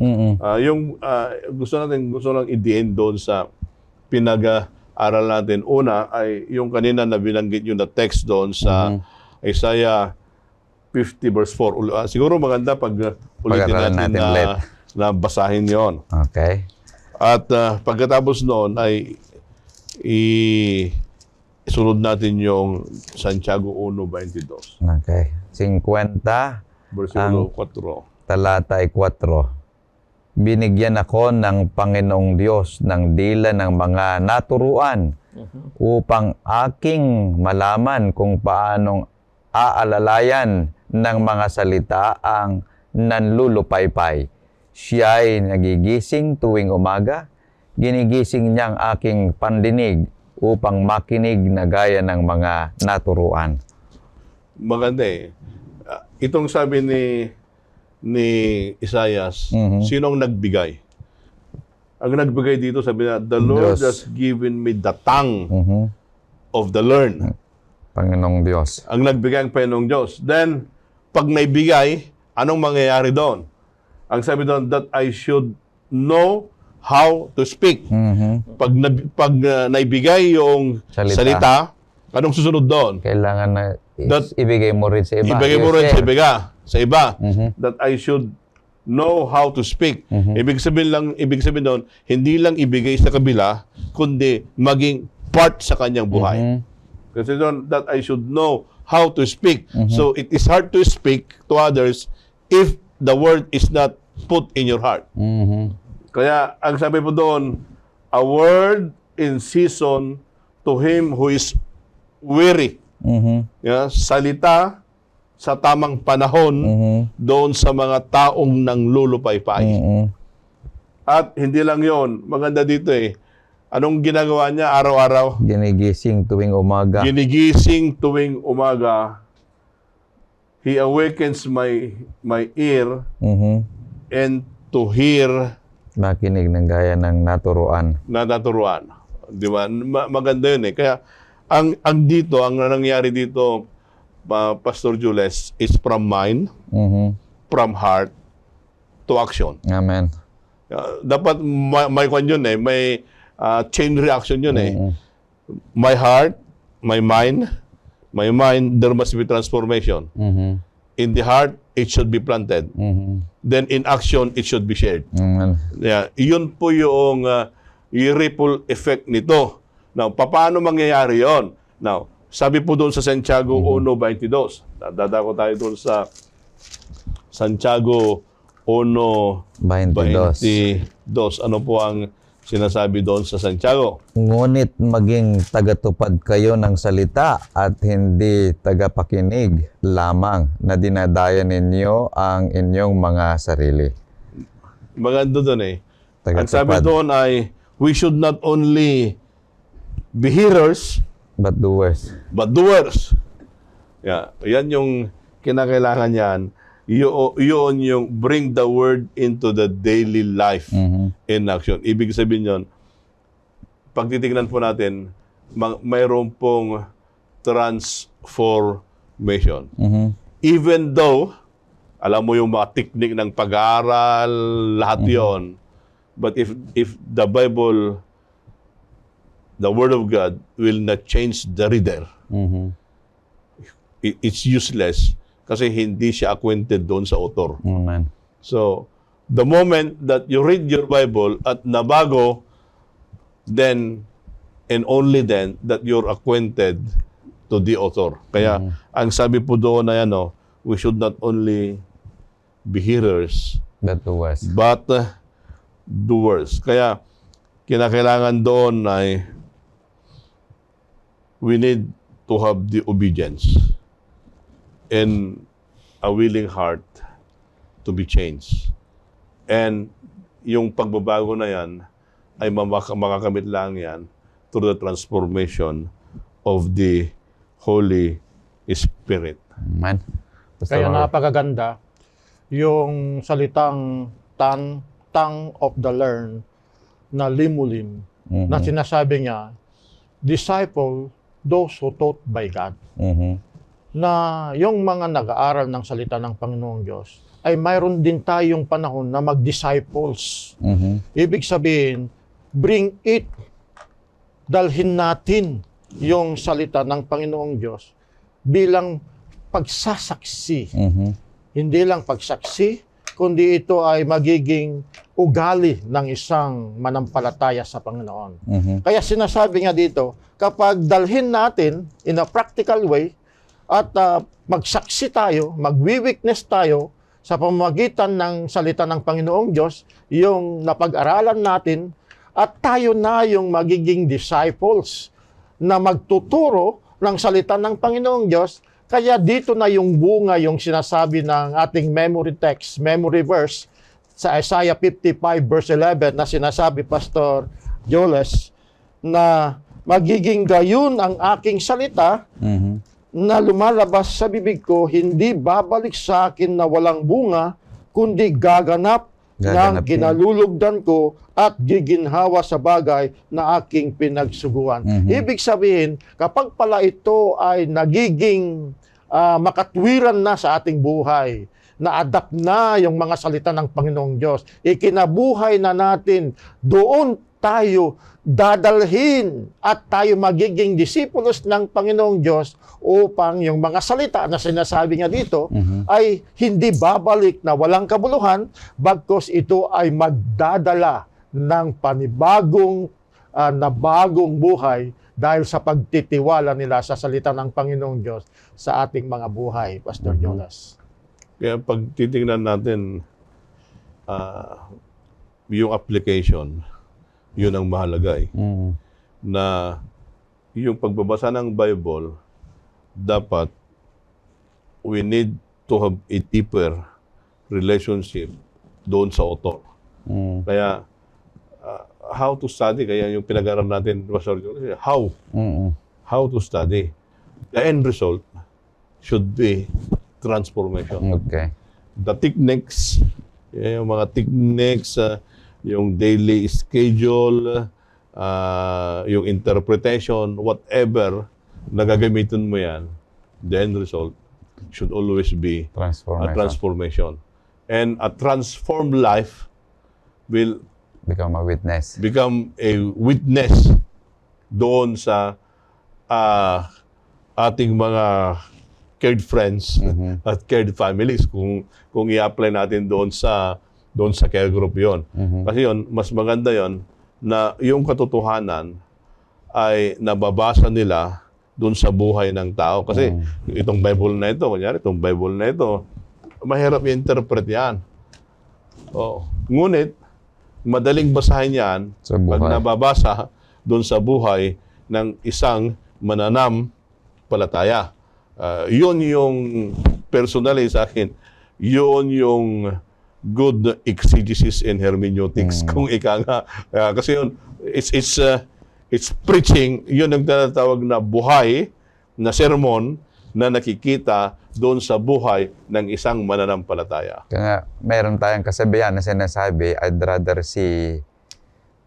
gusto lang i-end doon sa pinag-aral natin. Una ay yung kanina na binanggit yung na text doon sa Isaiah 50 verse 4. Siguro maganda pag ulitin natin na basahin yon. Okay. At pagkatapos noon ay isunod natin yung Santiago 1:22. Okay. 50, Versikulo 4. talata ay 4. Binigyan ako ng Panginoong Diyos ng dila ng mga naturuan upang aking malaman kung paanong aalalayan ng mga salita ang nanlulupaypay. Siya'y nagigising tuwing umaga, ginigising niya ang aking pandinig upang makinig na gaya ng mga naturuan. Maganda eh. Itong sabi ni Isaias, sinong nagbigay? Ang nagbigay dito, sabi na, the Lord has given me the tongue of the learned. Panginoong Diyos. Ang nagbigay ang Panginoong Diyos. Then, pag naibigay, anong mangyayari doon? Ang sabi doon, that I should know how to speak. Pag naibigay yung salita, anong susunod doon? Kailangan na ibigay mo rin sa iba. Ibigay mo rin sa iba. That I should know how to speak. Ibig sabihin doon, hindi lang ibigay sa kabila, kundi maging part sa kanyang buhay. Kasi doon, that I should know how to speak. So, it is hard to speak to others if the word is not put in your heart. Kaya, ang sabi po doon, a word in season to him who is weary. Salita sa tamang panahon doon sa mga taong nanglulupaypay. At hindi lang yon, maganda dito eh. Anong ginagawa niya araw-araw? Ginigising tuwing umaga. Ginigising tuwing umaga. He awakens my ear and to hear. Makinig ng gaya ng naturuan. Naturuan. Di ba? Maganda yun eh. Kaya ang nangyayari dito, Pastor Jules, is from mind, from heart, to action. Amen. Dapat may kwan yun eh. May chain reaction yun eh. My heart, my mind, there must be transformation. In the heart, it should be planted. Then in action, it should be shared. Yeah, yun po yung ripple effect nito. Now, paano mangyayari yon? Now, sabi po doon sa Santiago 1:22. Dadako tayo doon sa Santiago 1:22. Ano po ang sinasabi doon sa Santiago? Ngunit maging tagatupad kayo ng salita at hindi tagapakinig lamang na dinadaya ninyo ang inyong mga sarili. Maganda doon eh. Ang Tagatupad. sabi doon ay, we should not only be hearers, But doers. but doers. Yeah, yan yung kinakailangan yan, yun yung bring the word into the daily life in action. Ibig sabihin yun, pag titignan po natin, mayroon pong transformation. Even though, alam mo yung mga teknik ng pag-aaral, lahat yon. But if the Bible, the Word of God, will not change the reader, it's useless kasi hindi siya acquainted doon sa author. Amen. So, the moment that you read your Bible at nabago, then, and only then, that you're acquainted to the author. Kaya, ang sabi po doon na yan, we should not only be hearers, That was. but doers. Kaya, kinakailangan doon ay we need to have the obedience and a willing heart to be changed. And yung pagbabago na yan ay makakamit lang yan through the transformation of the Holy Spirit. Amen. Kaya napakaganda yung salitang tongue of the learned na limulim na sinasabi niya, disciple those who taught by God. Na yung mga nag-aaral ng salita ng Panginoong Diyos ay mayroon din tayong panahon na mag-disciples. Ibig sabihin, bring it, dalhin natin yung salita ng Panginoong Diyos bilang pagsasaksi. Hindi lang pagsaksi, kundi ito ay magiging ugali ng isang manampalataya sa Panginoon. Kaya sinasabi nga dito, kapag dalhin natin in a practical way at magsaksi tayo, magwi-witness tayo sa pamamagitan ng salita ng Panginoong Diyos, yung napag-aralan natin, at tayo na yung magiging disciples na magtuturo ng salita ng Panginoong Diyos. Kaya dito na yung bunga, yung sinasabi ng ating memory text, memory verse, sa Isaiah 55 verse 11 na sinasabi, Pastor Joles, na magiging gayon ang aking salita na lumalabas sa bibig ko, hindi babalik sa akin na walang bunga, kundi gaganap ng kinalulugdan ko at giginhawa sa bagay na aking pinagsuguan. Ibig sabihin, kapag pala ito ay nagiging makatwiran na sa ating buhay, na-adapt na yung mga salita ng Panginoong Diyos, ikinabuhay na natin, doon tayo dadalhin at tayo magiging disipulos ng Panginoong Diyos upang yung mga salita na sinasabi niya dito ay hindi babalik na walang kabuluhan, bagkus ito ay magdadala ng panibagong na bagong buhay dahil sa pagtitiwala nila sa salita ng Panginoong Diyos sa ating mga buhay, Pastor Jonas. Kaya pag titingnan natin yung application, yun ang mahalaga na yung pagbabasa ng Bible, dapat we need to have a deeper relationship doon sa author. Kaya how to study, kaya yung pinag-aaral natin, how to study. The end result should be transformation. Okay. The techniques, yung mga techniques, yung daily schedule, yung interpretation, whatever na gagamitin mo yan, the end result should always be a transformation. And a transformed life will become a witness. Become a witness doon sa ating mga cared friends at cared families kung i-apply natin doon sa care group yon. Kasi yon, mas maganda yon na yung katotohanan ay nababasa nila doon sa buhay ng tao. Kasi itong Bible na ito, kunyari itong Bible na ito, mahirap i-interpret yan. Ngunit, madaling basahin yan pag nababasa doon sa buhay ng isang mananampalataya. Yun yung personally sa akin, yun yung good exegesis and hermeneutics kung ika nga. Kasi yun, it's preaching, yun ang tinatawag na buhay na sermon na nakikita doon sa buhay ng isang mananampalataya. Kaya meron tayong kasabihan na sinasabi, I'd rather see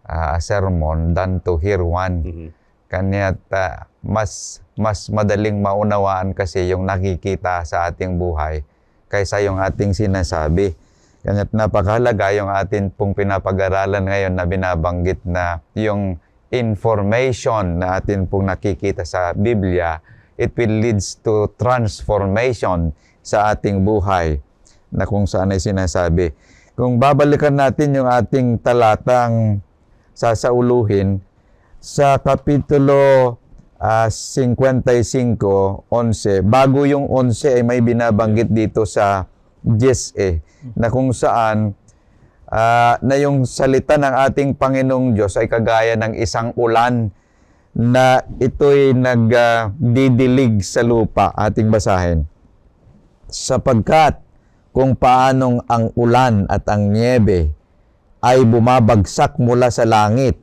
a sermon than to hear one. Mhm. Kanya't mas madaling maunawaan kasi yung nakikita sa ating buhay kaysa yung ating sinasabi. Kanya't napakahalaga yung atin pong pinapag-aralan ngayon na binabanggit na yung information na atin pong nakikita sa Biblia, it will leads to transformation sa ating buhay na kung saan ay sinasabi. Kung babalikan natin yung ating talatang sasauluhin sa Kapitulo 55:11, bago yung 11 ay may binabanggit dito sa 10 na kung saan na yung salita ng ating Panginoong Diyos ay kagaya ng isang ulan na ito'y nagdidilig sa lupa. Ating basahin. Sapagkat kung paanong ang ulan at ang niebe ay bumabagsak mula sa langit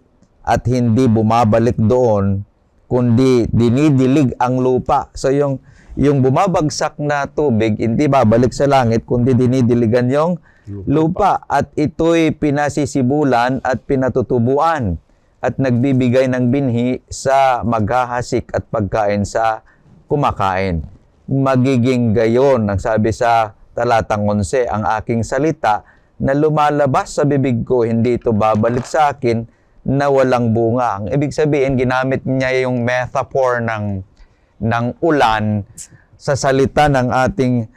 at hindi bumabalik doon, kundi dinidilig ang lupa. So yung bumabagsak na tubig, hindi babalik sa langit, kundi dinidiligan yung lupa. At ito'y pinasisibulan at pinatutubuan at nagbibigay ng binhi sa maghahasik at pagkain sa kumakain. Magiging gayon, ang sabi sa talatang 11, ang aking salita na lumalabas sa bibig ko, hindi ito babalik sa akin na walang bunga. Ang ibig sabihin, ginamit niya yung metaphor ng ulan sa salita ng ating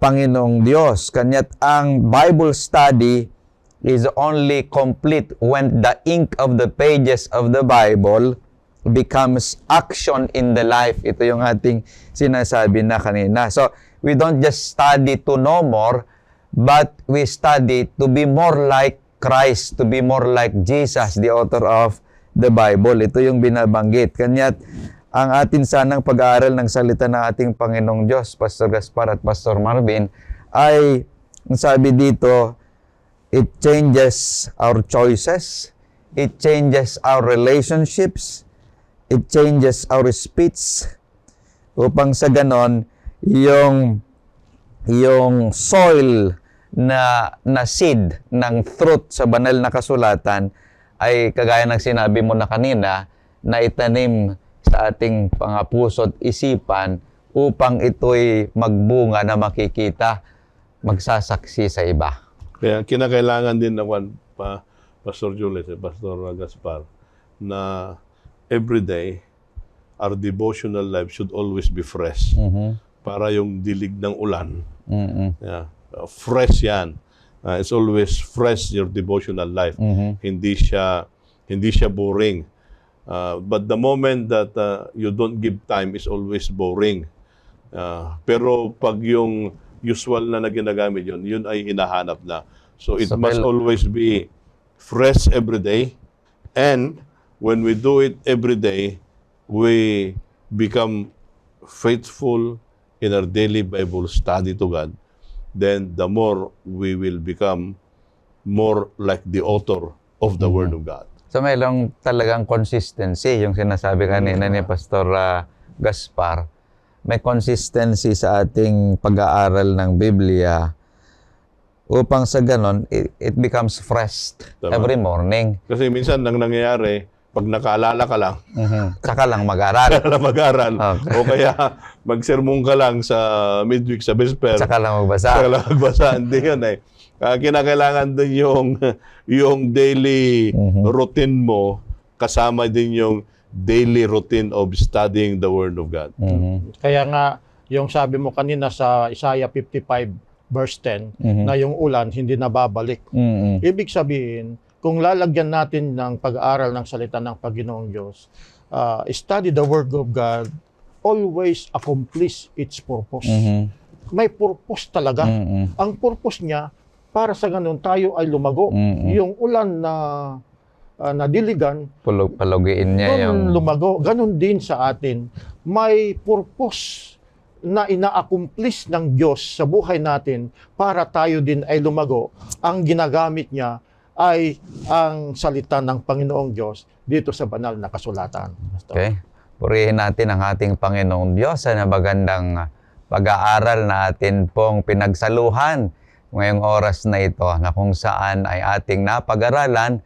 Panginoong Diyos. Kanya't ang Bible study is only complete when the ink of the pages of the Bible becomes action in the life. Ito yung ating sinasabi na kanina. So, we don't just study to know more, but we study to be more like Christ, to be more like Jesus, the author of the Bible. Ito yung binabanggit. Kanya't ang atin sanang pag-aaral ng salita ng ating Panginoong Diyos, Pastor Gaspar at Pastor Marvin, ay, ang sabi dito, it changes our choices, it changes our relationships, it changes our speech, upang sa ganon, yung soil na seed ng truth sa banal na kasulatan ay kagaya ng sinabi mo na kanina, na itanim sa ating puso at isipan upang ito'y magbunga na makikita, magsasaksi sa iba. Kaya kinakailangan din naman Pastor Julius, Pastor Gaspar, na everyday our devotional life should always be fresh. Para yung dilig ng ulan. Yeah. Fresh yan. It's always fresh, your devotional life. Hindi siya boring. But the moment that you don't give time is always boring. Pero pag yung usual na ginagamit yun ay hinahanap na. So it must always be fresh every day. And when we do it every day, we become faithful in our daily Bible study to God. Then the more we will become more like the author of the Word of God. So mayroong talagang consistency, yung sinasabi kanina ni Pastor Gaspar. May consistency sa ating pag-aaral ng Biblia upang sa ganon, it becomes fresh every morning. Kasi minsan nang nangyayari, pag nakaalala ka lang, Saka lang mag-aral. mag-aral. Okay. O kaya magsermon ka lang sa midweek, sa vesper. Saka lang magbasa. Saka lang magbasa. Hindi yun eh. Kinakailangan din yung daily routine mo, kasama din yung daily routine of studying the Word of God. Kaya nga, yung sabi mo kanina sa Isaiah 55 verse 10, na yung ulan hindi nababalik. Ibig sabihin, kung lalagyan natin ng pag-aaral ng salita ng Panginoong Diyos, study the Word of God, always accomplish its purpose. May purpose talaga. Ang purpose niya, para sa ganun, tayo ay lumago. Yung ulan na nadiligan, Palugiin niya yung... lumago. Ganun din sa atin. May purpose na ina-accomplish ng Diyos sa buhay natin para tayo din ay lumago. Ang ginagamit niya ay ang salita ng Panginoong Diyos dito sa banal na kasulatan. Okay. Purihin natin ang ating Panginoong Diyos sa nabagandang pag-aaral na atin pong pinagsaluhan ngayong oras na ito na kung saan ay ating napag-aralan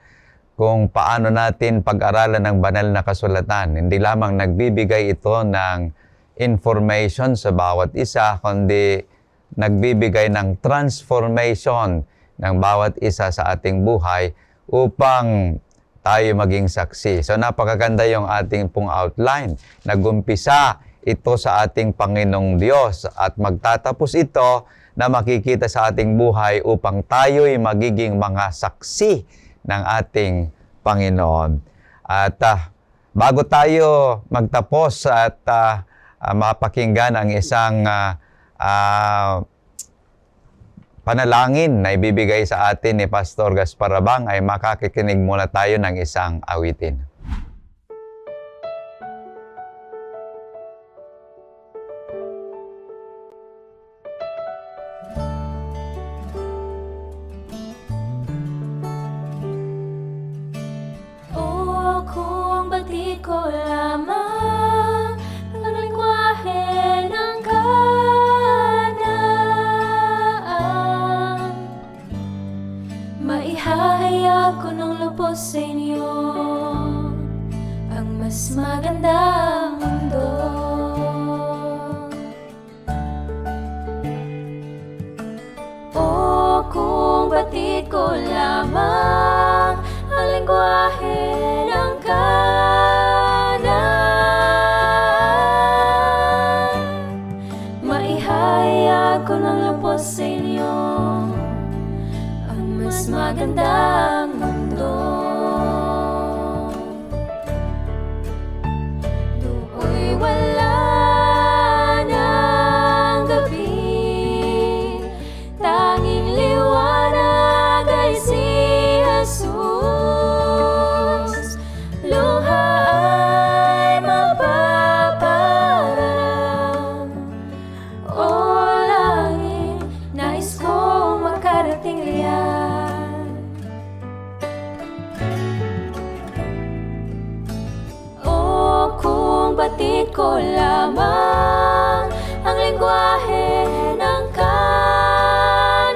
kung paano natin pag-aralan ng banal na kasulatan. Hindi lamang nagbibigay ito ng information sa bawat isa, kundi nagbibigay ng transformation ng bawat isa sa ating buhay upang tayo maging saksi. So napakaganda yung ating pong outline. Nagumpisa ito sa ating Panginoong Diyos at magtatapos ito na makikita sa ating buhay upang tayo'y magiging mga saksi ng ating Panginoon. At bago tayo magtapos at mapakinggan ang isang panalangin na ibibigay sa atin ni Pastor Gaspar Abang, ay makakikinig muna tayo ng isang awitin. Kung batid ko lamang ang lengguwahe ng Kanaan, maihahayag ko ng lubos sa inyo ang mas magandang mundo. Kung batid ko lamang ang lengguwahe ng Kanaan, maihayag ko ng lubos sa inyo ang mas magandang mundo. Do'y wala ng gabi, tanging liwanag ay si Jesus. Luha ay mapaparang, o langit, nais kong makarating riyan. Kung batid ko lamang ang lengguwahe ng Kanaan,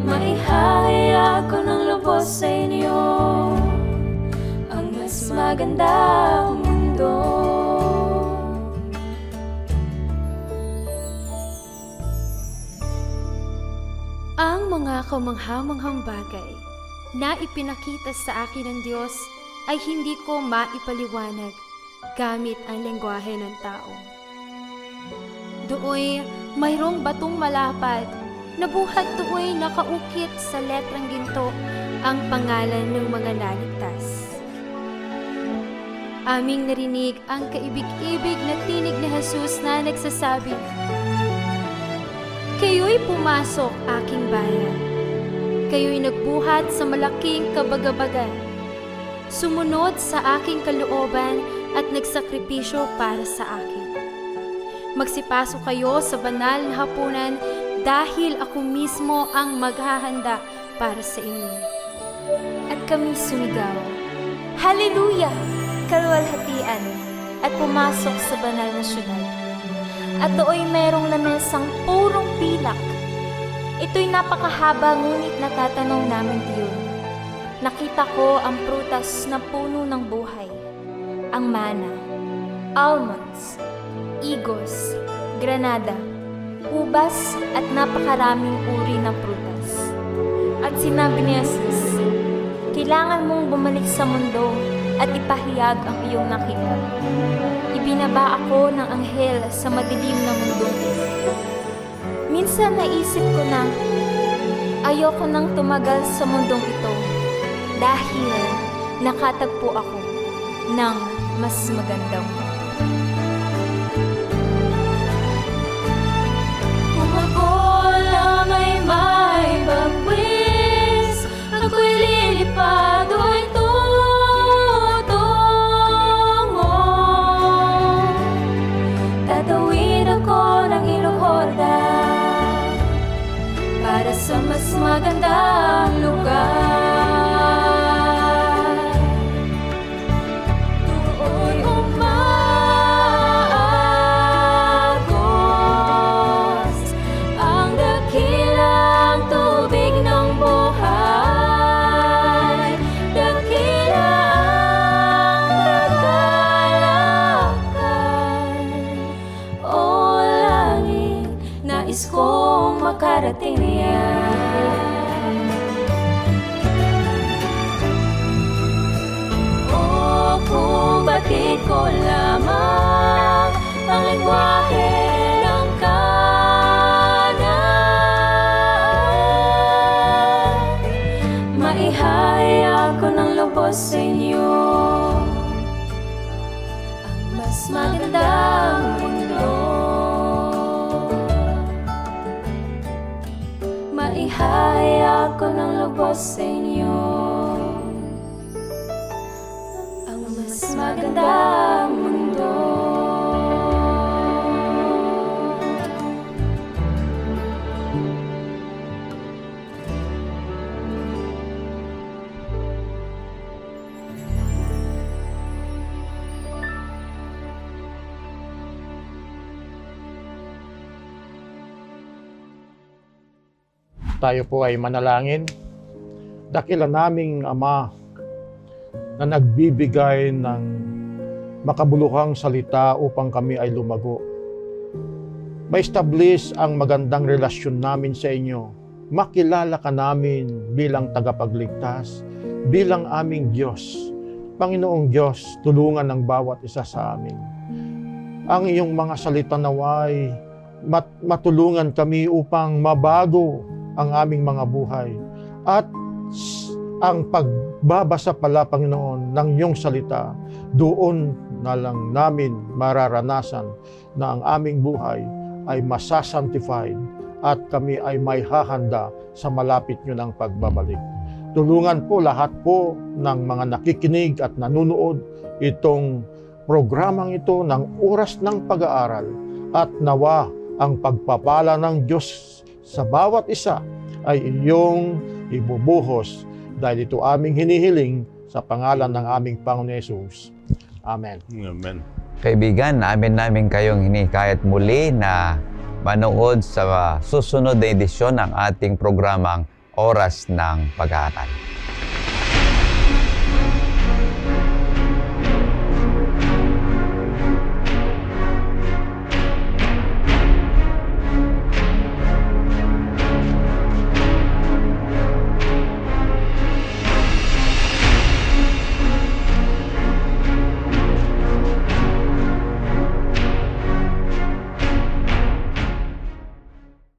maihahayag ko ng lubos sa inyo ang mas magandang mundo. Ang mga kamangha-manghang bagay na ipinakita sa akin ng Diyos ay hindi ko maipaliwanag gamit ang lengguwahe ng tao. Dooy mayroong batong malapad na buhat dooy nakaukit sa letrang ginto ang pangalan ng mga naligtas. Aming narinig ang kaibig-ibig na tinig ni Jesus na nagsasabi, "Kayo'y pumasok, aking bayan. Kayo'y nagbuhat sa malaking kabagabagan. Sumunod sa aking kalooban at nagsakripisyo para sa akin. Magsipasok kayo sa banal na hapunan dahil ako mismo ang maghahanda para sa inyo." At kami sumigaw, "Hallelujah! Kaluwalhatian!" at pumasok sa banal na syudad. At dooy merong lamesang purong pilak. Ito'y napakahaba ngunit natatanong namin iyon. Nakita ko ang prutas na puno ng buhay, ang mana, almonds, igos, granada, ubas at napakaraming uri ng prutas. At sinabi ni Jesus, "Kailangan mong bumalik sa mundo at ipahayag ang iyong nakita." Ibinaba ako ng anghel sa madilim na mundo. Minsan naisip ko na ayoko nang tumagal sa mundong ito dahil nakatagpo ako ng mas magandang mundo. Kung ako lang ay may bagwis, ako'y lilipad do'y tutungo. Tatawid ako ng ilog Jordan para sa mas magandang lugar. Tuoy umay lubos sa inyo ang mas magandang mundo. Maihahayag ko ng lubos sa inyo ang mas magandang mundo. Tayo po ay manalangin. Dakila naming Ama na nagbibigay ng makabuluhang salita upang kami ay lumago. Ma-establish ang magandang relasyon namin sa inyo. Makilala ka namin bilang tagapagligtas, bilang aming Diyos. Panginoong Diyos, tulungan ang bawat isa sa amin. Ang iyong mga salita naway matulungan kami upang mabago ang aming mga buhay. At ang pagbabasa pala, Panginoon, ng iyong salita, doon na lang namin mararanasan na ang aming buhay ay masasanctified at kami ay may hahanda sa malapit nyo ng pagbabalik. Tulungan po lahat po ng mga nakikinig at nanunood itong programang ito ng Oras ng Pag-aaral, at nawa ang pagpapala ng Diyos sa bawat isa ay iyong ibubuhos, dahil ito aming hinihiling sa pangalan ng aming Panginoon Hesus. Amen. Amen. Kaibigan, namin kayong hinikayat muli na manood sa susunod na edisyon ng ating programang Oras ng Pag-aaral.